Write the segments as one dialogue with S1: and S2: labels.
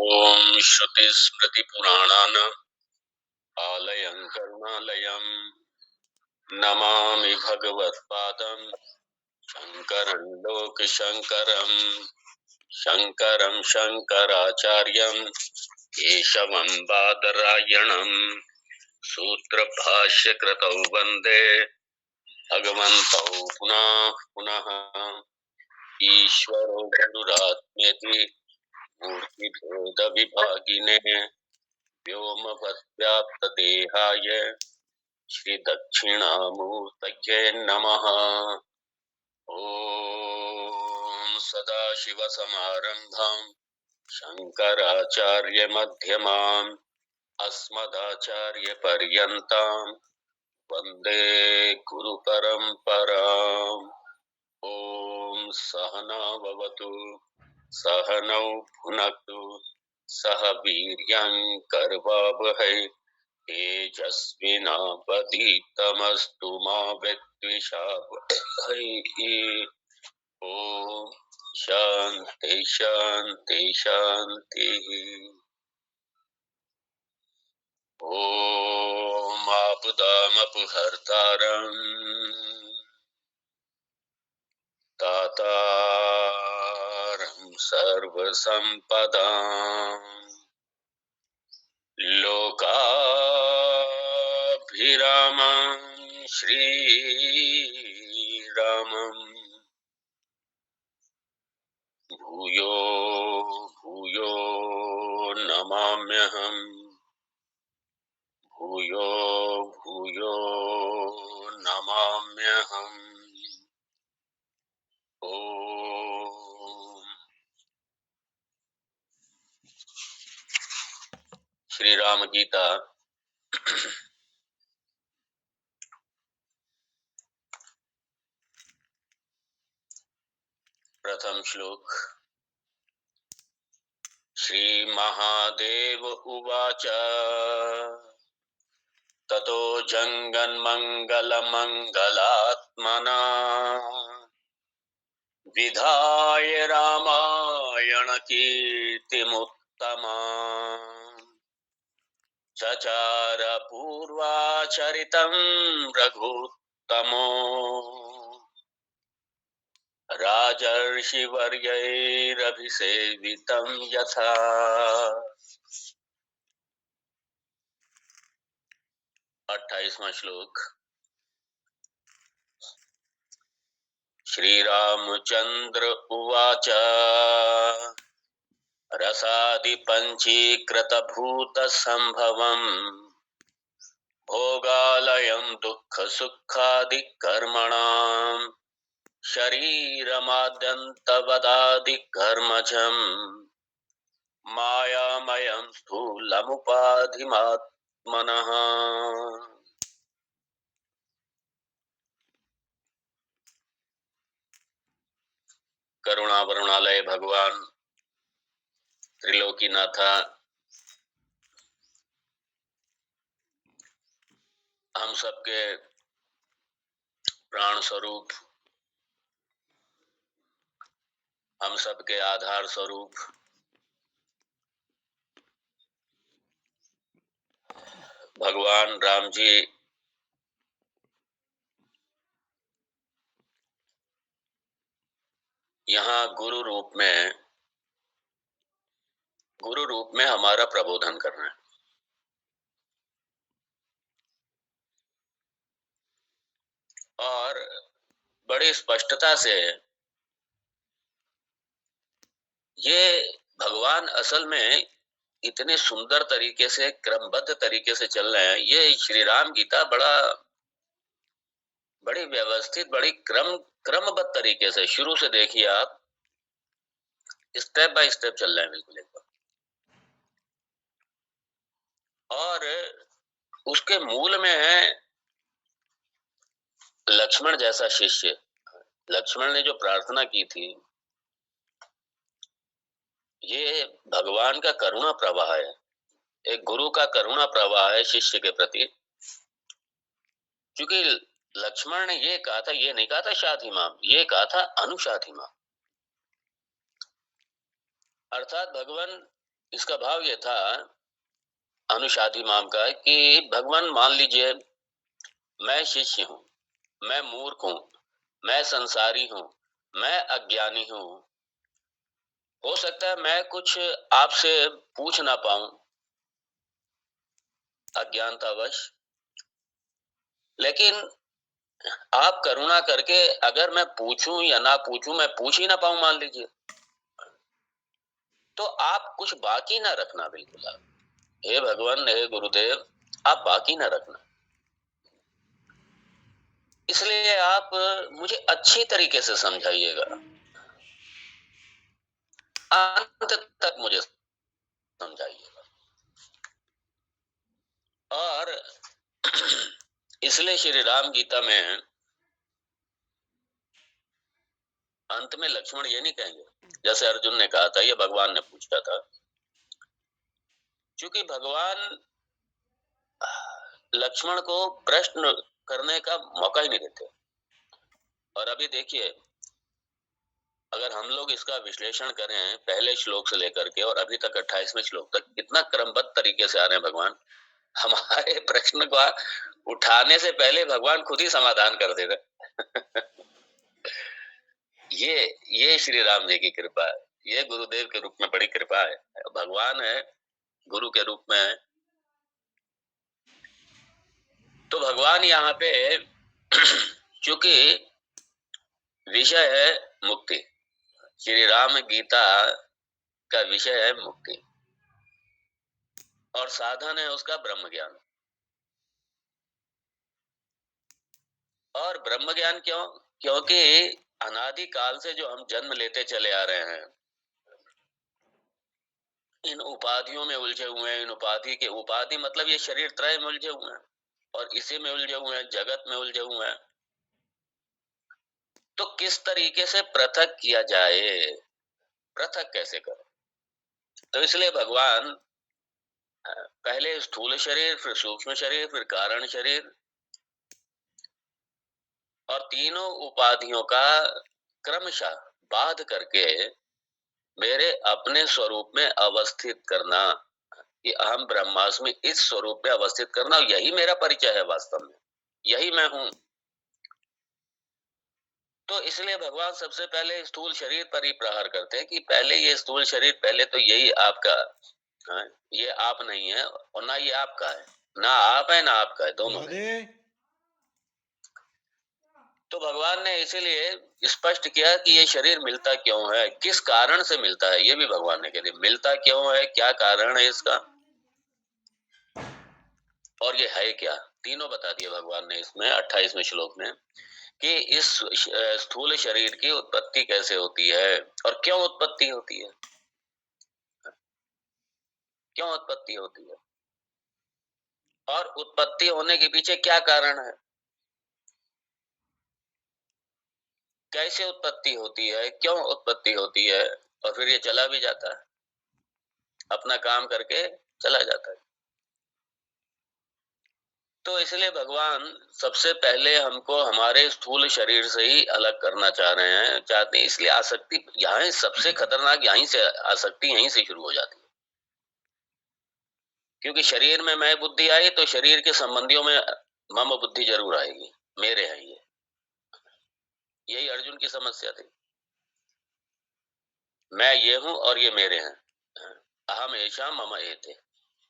S1: ओम श्रुतिस्मृतिपुराणानाम् आलयं करुणालयं नमामि भगवत्पादं शङ्करं लोकशङ्करं शङ्करं शङ्कराचार्यं केशवं बादरायणं सूत्रभाष्यकृतौ वन्दे भगवन्तौ पुनः पुनः। ईश्वरो गुरुरात्मेति मूर्तिभेदविभागिने व्योमवद्व्याप्तदेहाय श्रीदक्षिणामूर्तये नमः। ॐ सदाशिवसमारम्भाम् शङ्कराचार्यमध्यमाम् अस्मदाचार्यपर्यन्ताम् वन्दे गुरुपरम्पराम्। ॐ सहना भवतु सहनौ भुनक्तु सह वीर्यं कर्वावहै तेजस्विनावधीतमस्तु मा विद्विषावहै। ॐ शान्ति शान्ति शान्तिः। ॐ आपदामपहर्तारम् दातारं सर्वसम्पदाम् लोकाभिरामं श्रीरामम् भूयो भूयो नमाम्यहम् भूयो भूयो नमाम्यहम्। ॐ श्री राम गीता प्रथम श्लोक। श्री महादेव उवाच ततो जङ्गन्मङ्गलमङ्गलात्मना विधाय रामायण कीर्तिमुत्तमा चचार पूर्वाचरितं रघुत्तमो राजर्षिवर्यैरभिसेवितं यथा। 28वां श्लोक। श्री रामचंद्र उवाच रसादि पंचीकृत भूत संभवम् भोगालयं दुःख सुखादि कर्मणाम् शरीरमाद्यन्तवदादि कर्मजम् मायामयं स्थूलमुपाधिमात्मनः। करुणा वरुणालय भगवान त्रिलोकीनाथा हम सबके प्राण स्वरूप, हम सबके आधार स्वरूप भगवान राम जी यहाँ गुरु रूप में हमारा प्रबोधन कर रहे हैं। और बड़ी स्पष्टता से ये भगवान असल में इतने सुंदर तरीके से क्रमबद्ध तरीके से चल रहे हैं। ये श्री राम गीता बड़ी व्यवस्थित, बड़ी क्रमबद्ध तरीके से शुरू से देखिए आप, स्टेप बाय स्टेप चल रहे हैं बिल्कुल एकदम। और उसके मूल में है लक्ष्मण जैसा शिष्य। लक्ष्मण ने जो प्रार्थना की थी, ये भगवान का करुणा प्रवाह है, एक गुरु का करुणा प्रवाह है शिष्य के प्रति। क्योंकि लक्ष्मण ने ये कहा था, ये नहीं कहा था शाधि माम, ये कहा था अनुशाधि माम। अर्थात भगवान इसका भाव ये था अनुषादी माम का कि भगवान मान लीजिए मैं शिष्य हूँ, मैं मूर्ख हूँ, मैं संसारी हूँ, मैं अज्ञानी हूँ। हो सकता है मैं कुछ आपसे पूछ ना पाऊं अज्ञानतावश, लेकिन आप करुणा करके अगर मैं पूछूं या ना पूछूं, मैं पूछ ही ना पाऊं मान लीजिए, तो आप कुछ बाकी ना रखना बिल्कुल। आप हे भगवान, हे गुरुदेव, आप बाकी ना रखना। इसलिए आप मुझे अच्छी तरीके से समझाइएगा, अंत तक मुझे समझाइएगा। और इसलिए श्री राम गीता में अंत में लक्ष्मण ये नहीं कहेंगे, जैसे अर्जुन ने कहा था, ये भगवान ने पूछा था, क्योंकि भगवान लक्ष्मण को प्रश्न करने का मौका ही नहीं देते। और अभी देखिए, अगर हम लोग इसका विश्लेषण करें पहले श्लोक से लेकर के और अभी तक 28वें श्लोक तक, कितना क्रमबद्ध तरीके से आ रहे हैं भगवान। हमारे प्रश्न को उठाने से पहले भगवान खुद ही समाधान कर दे रहे। ये श्री राम जी की कृपा है, ये गुरुदेव के रूप में बड़ी कृपा है। भगवान है, गुरु के रूप में है। तो भगवान यहाँ पे चूंकि विषय है मुक्ति, श्री राम गीता का विषय है मुक्ति और साधन है उसका ब्रह्म ज्ञान। और ब्रह्म ज्ञान क्यों? क्योंकि अनादि काल से जो हम जन्म लेते चले आ रहे हैं, इन उपाधियों में उलझे हुए हैं। इन उपाधि मतलब ये शरीर त्रय में उलझे हुए हैं और इसी में उलझे हुए हैं, जगत में उलझे हुए हैं। तो किस तरीके से पृथक किया जाए, पृथक कैसे करें? तो इसलिए भगवान पहले स्थूल शरीर, फिर सूक्ष्म शरीर, फिर कारण शरीर और तीनों उपाधियों का क्रमशः बाध करके मेरे अपने स्वरूप में अवस्थित करना, कि अहम ब्रह्मास्मि, इस स्वरूप में अवस्थित करना, यही मेरा परिचय है वास्तव में, यही मैं हूं। तो इसलिए भगवान सबसे पहले स्थूल शरीर पर ही प्रहार करते हैं कि पहले ये स्थूल शरीर, पहले तो यही आपका है, ये आप नहीं है और ना ये आपका है, ना आप है ना आपका है, दोनों है। तो भगवान ने इसीलिए स्पष्ट किया कि ये शरीर मिलता क्यों है, किस कारण से मिलता है, ये भी भगवान ने कह दिया, मिलता क्यों है, क्या कारण है इसका, और ये है क्या, तीनों बता दिए भगवान ने इसमें 28वें श्लोक में, कि इस स्थूल शरीर की उत्पत्ति कैसे होती है और क्यों उत्पत्ति होती है, क्यों उत्पत्ति होती है और उत्पत्ति होने के पीछे क्या कारण है, कैसे उत्पत्ति होती है, क्यों उत्पत्ति होती है, और फिर ये चला भी जाता है, अपना काम करके चला जाता है। तो इसलिए भगवान सबसे पहले हमको हमारे स्थूल शरीर से ही अलग करना चाहते हैं। इसलिए आसक्ति यहाँ सबसे खतरनाक, यहीं से आसक्ति यहीं से शुरू हो जाती है, क्योंकि शरीर में मैं बुद्धि आई तो शरीर के संबंधियों में मम बुद्धि जरूर आएगी, मेरे हैं ये, यही अर्जुन की समस्या थी। मैं ये हूं और ये मेरे हैं, अहम ऐशा मम एते,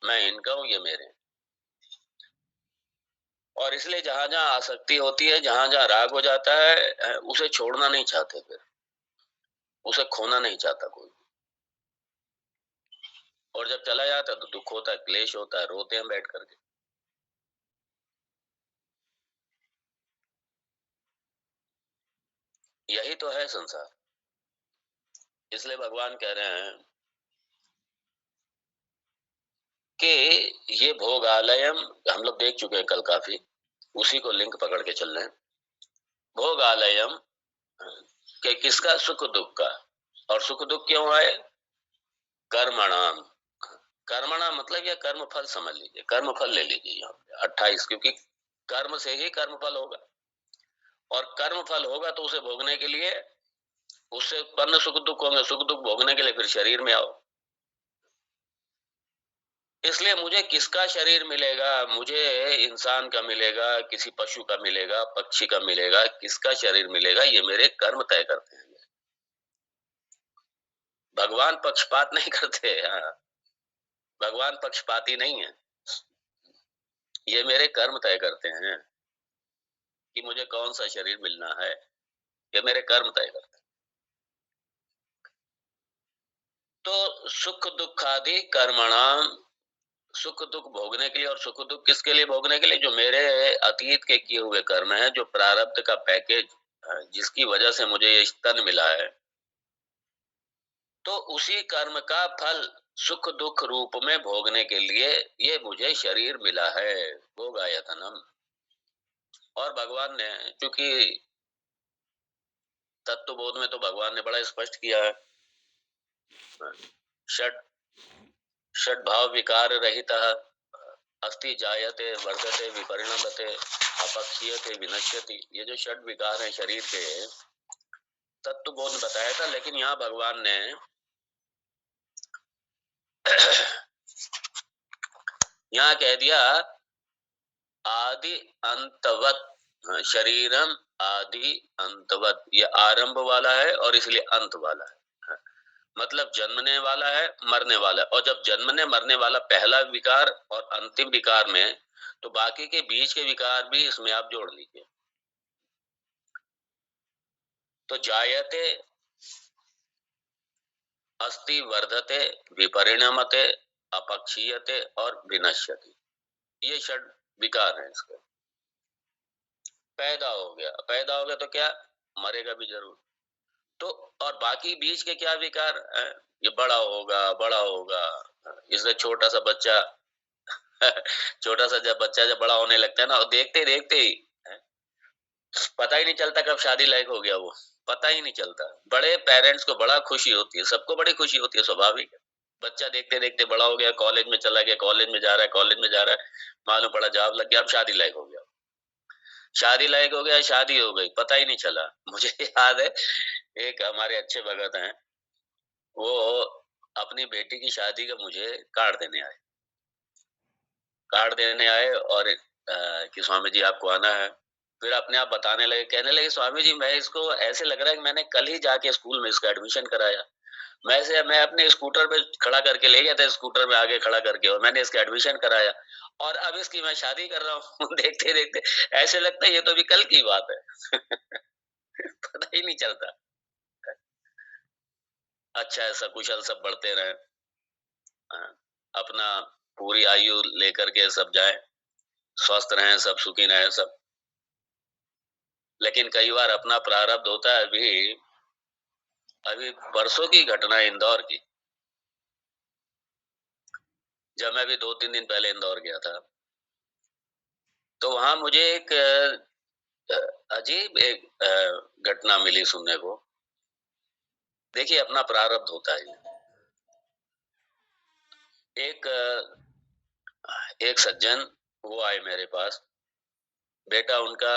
S1: मैं इनका हूं, ये मेरे हैं। और इसलिए जहां जहां आसक्ति होती है, जहां जहां राग हो जाता है, उसे छोड़ना नहीं चाहते, फिर उसे खोना नहीं चाहता कोई। और जब चला जाता है तो दुख होता है, क्लेश होता है, रोते हैं बैठ करके। यही तो है संसार। इसलिए भगवान कह रहे हैं कि ये भोगालयम, हम लोग देख चुके हैं कल काफी, उसी को लिंक पकड़ के चल रहे हैं। भोगालयम के किसका, सुख दुख का। और सुख दुख क्यों आए, कर्मणाम, कर्मणा मतलब यह कर्म फल समझ लीजिए, कर्म फल ले लीजिए यहाँ पे 28, क्योंकि कर्म से ही कर्म फल होगा और कर्म फल होगा तो उसे भोगने के लिए, उससे उत्पन्न सुख दुख होंगे, सुख दुख भोगने के लिए फिर शरीर में आओ। इसलिए मुझे किसका शरीर मिलेगा, मुझे इंसान का मिलेगा, किसी पशु का मिलेगा, पक्षी का मिलेगा, किसका शरीर मिलेगा, ये मेरे कर्म तय करते हैं। भगवान पक्षपात नहीं करते। हाँ, भगवान पक्षपाती नहीं है। ये मेरे कर्म तय करते हैं कि मुझे कौन सा शरीर मिलना है। ये मेरे कर्म तय करते हैं। तो सुख दुख आदि कर्मणाम, सुख दुख भोगने के लिए, और सुख दुख किसके लिए भोगने के लिए, जो मेरे अतीत के किए हुए कर्म हैं, जो प्रारब्ध का पैकेज, जिसकी वजह से मुझे ये तन मिला है, तो उसी कर्म का फल सुख दुख रूप में भोगने के लिए ये मुझे शरीर मिला है, भोगायतनम। और भगवान ने, चूंकि तत्वबोध में तो भगवान ने बड़ा स्पष्ट किया है, षड षड भाव विकार रहित अस्ति जायते वर्धते विपरिणमते अपक्षीयते विनश्यति। ये जो षड विकार है शरीर के, तत्वबोध में बताया था, लेकिन यहाँ भगवान ने यहाँ कह दिया आदि अंतवत, शरीरम आदि अंतवत। ये आरंभ वाला है और इसलिए अंत वाला है, मतलब जन्मने वाला है, मरने वाला है। और जब जन्मने मरने वाला पहला विकार और अंतिम विकार में, तो बाकी के बीच के विकार भी इसमें आप जोड़ लीजिए। तो जायते, अस्ति, वर्धते, विपरिणमते, अपक्षीयते और विनश्यति, ये षड विकार है इसके। पैदा हो गया, पैदा हो गया तो क्या, मरेगा भी जरूर। तो और बाकी बीच के क्या विकार है? ये बड़ा होगा, बड़ा होगा। इसलिए छोटा सा बच्चा छोटा सा जब बच्चा जब बड़ा होने लगता है ना, और देखते देखते ही पता ही नहीं चलता कब शादी लायक हो गया वो, पता ही नहीं चलता। बड़े पेरेंट्स को बड़ा खुशी होती है, सबको बड़ी खुशी होती है, स्वाभाविक है। बच्चा देखते देखते बड़ा हो गया, कॉलेज में चला गया, कॉलेज में जा रहा है, कॉलेज में जा रहा है, मालूम पड़ा जॉब लग गया, अब शादी लायक हो गया। शादी लायक हो गया, शादी हो गई, पता ही नहीं चला। मुझे याद है, एक हमारे अच्छे भगत हैं, वो अपनी बेटी की शादी का मुझे कार्ड देने आए। कार्ड देने आए और कि स्वामी जी आपको आना है। फिर अपने आप बताने लगे, कहने लगे स्वामी जी मैं इसको ऐसे लग रहा है कि मैंने कल ही जाके स्कूल में इसका एडमिशन कराया। मैं अपने स्कूटर पे खड़ा करके ले गया था, स्कूटर में आगे खड़ा करके, और मैंने इसका एडमिशन कराया और अब इसकी मैं शादी कर रहा हूँ। देखते देखते ऐसे लगता है ये तो अभी कल की बात है। पता ही नहीं चलता। अच्छा है, सकुशल सब बढ़ते रहे, अपना पूरी आयु लेकर के सब जाए, स्वस्थ रहें, सब सुखी रहें सब। लेकिन कई बार अपना प्रारब्ध होता है। अभी अभी परसों की घटना है इंदौर की, जब मैं भी 2-3 दिन पहले इंदौर गया था, तो वहां मुझे एक अजीब एक घटना मिली सुनने को। देखिए अपना प्रारब्ध होता है। एक एक सज्जन वो आए मेरे पास, बेटा उनका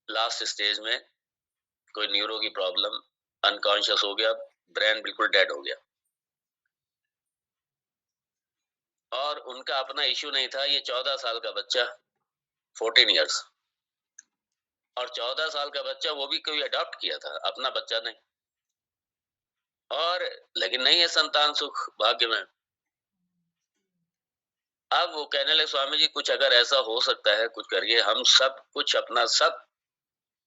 S1: लास्ट स्टेज में कोई न्यूरो की प्रॉब्लम, अनकॉन्शियस हो गया, ब्रेन बिल्कुल डेड हो गया। और उनका अपना इश्यू नहीं था, ये 14 साल का बच्चा, 14 इयर्स, और 14 साल का बच्चा, वो भी कोई अडॉप्ट किया था, अपना बच्चा नहीं। और लेकिन नहीं है संतान सुख भाग्य में। अब वो कहने लगे स्वामी जी कुछ अगर ऐसा हो सकता है कुछ करिए, हम सब कुछ अपना सब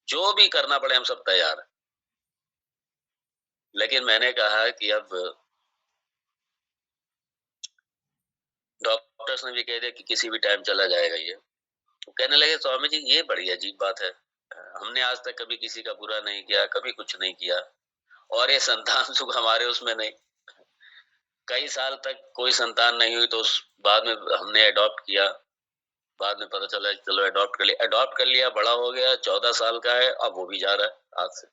S1: जो भी करना पड़े हम सब तैयार हैं। लेकिन मैंने कहा कि अब डॉक्टर्स ने भी कह दिया कि किसी भी टाइम चला जाएगा ये। तो कहने लगे स्वामी जी ये बड़ी अजीब बात है, हमने आज तक कभी किसी का बुरा नहीं किया, कभी कुछ नहीं किया, और ये संतान सुख हमारे उसमें नहीं। कई साल तक कोई संतान नहीं हुई, तो उस बाद में हमने अडॉप्ट किया, बाद में पता चला चलो अडॉप्ट कर लिया, बड़ा हो गया, 14 साल का है, अब वो भी जा रहा है आज से।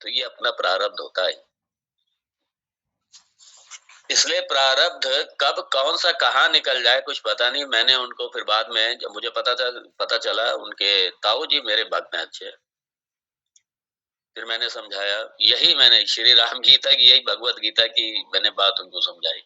S1: तो ये अपना प्रारब्ध होता है। इसलिए प्रारब्ध कब कौन सा कहाँ निकल जाए कुछ पता नहीं। मैंने उनको फिर बाद में जब मुझे पता चला, उनके ताऊ जी मेरे भक्त हैं अच्छे, फिर मैंने समझाया, यही मैंने श्री राम गीता की, यही भगवत गीता की मैंने बात उनको समझाई।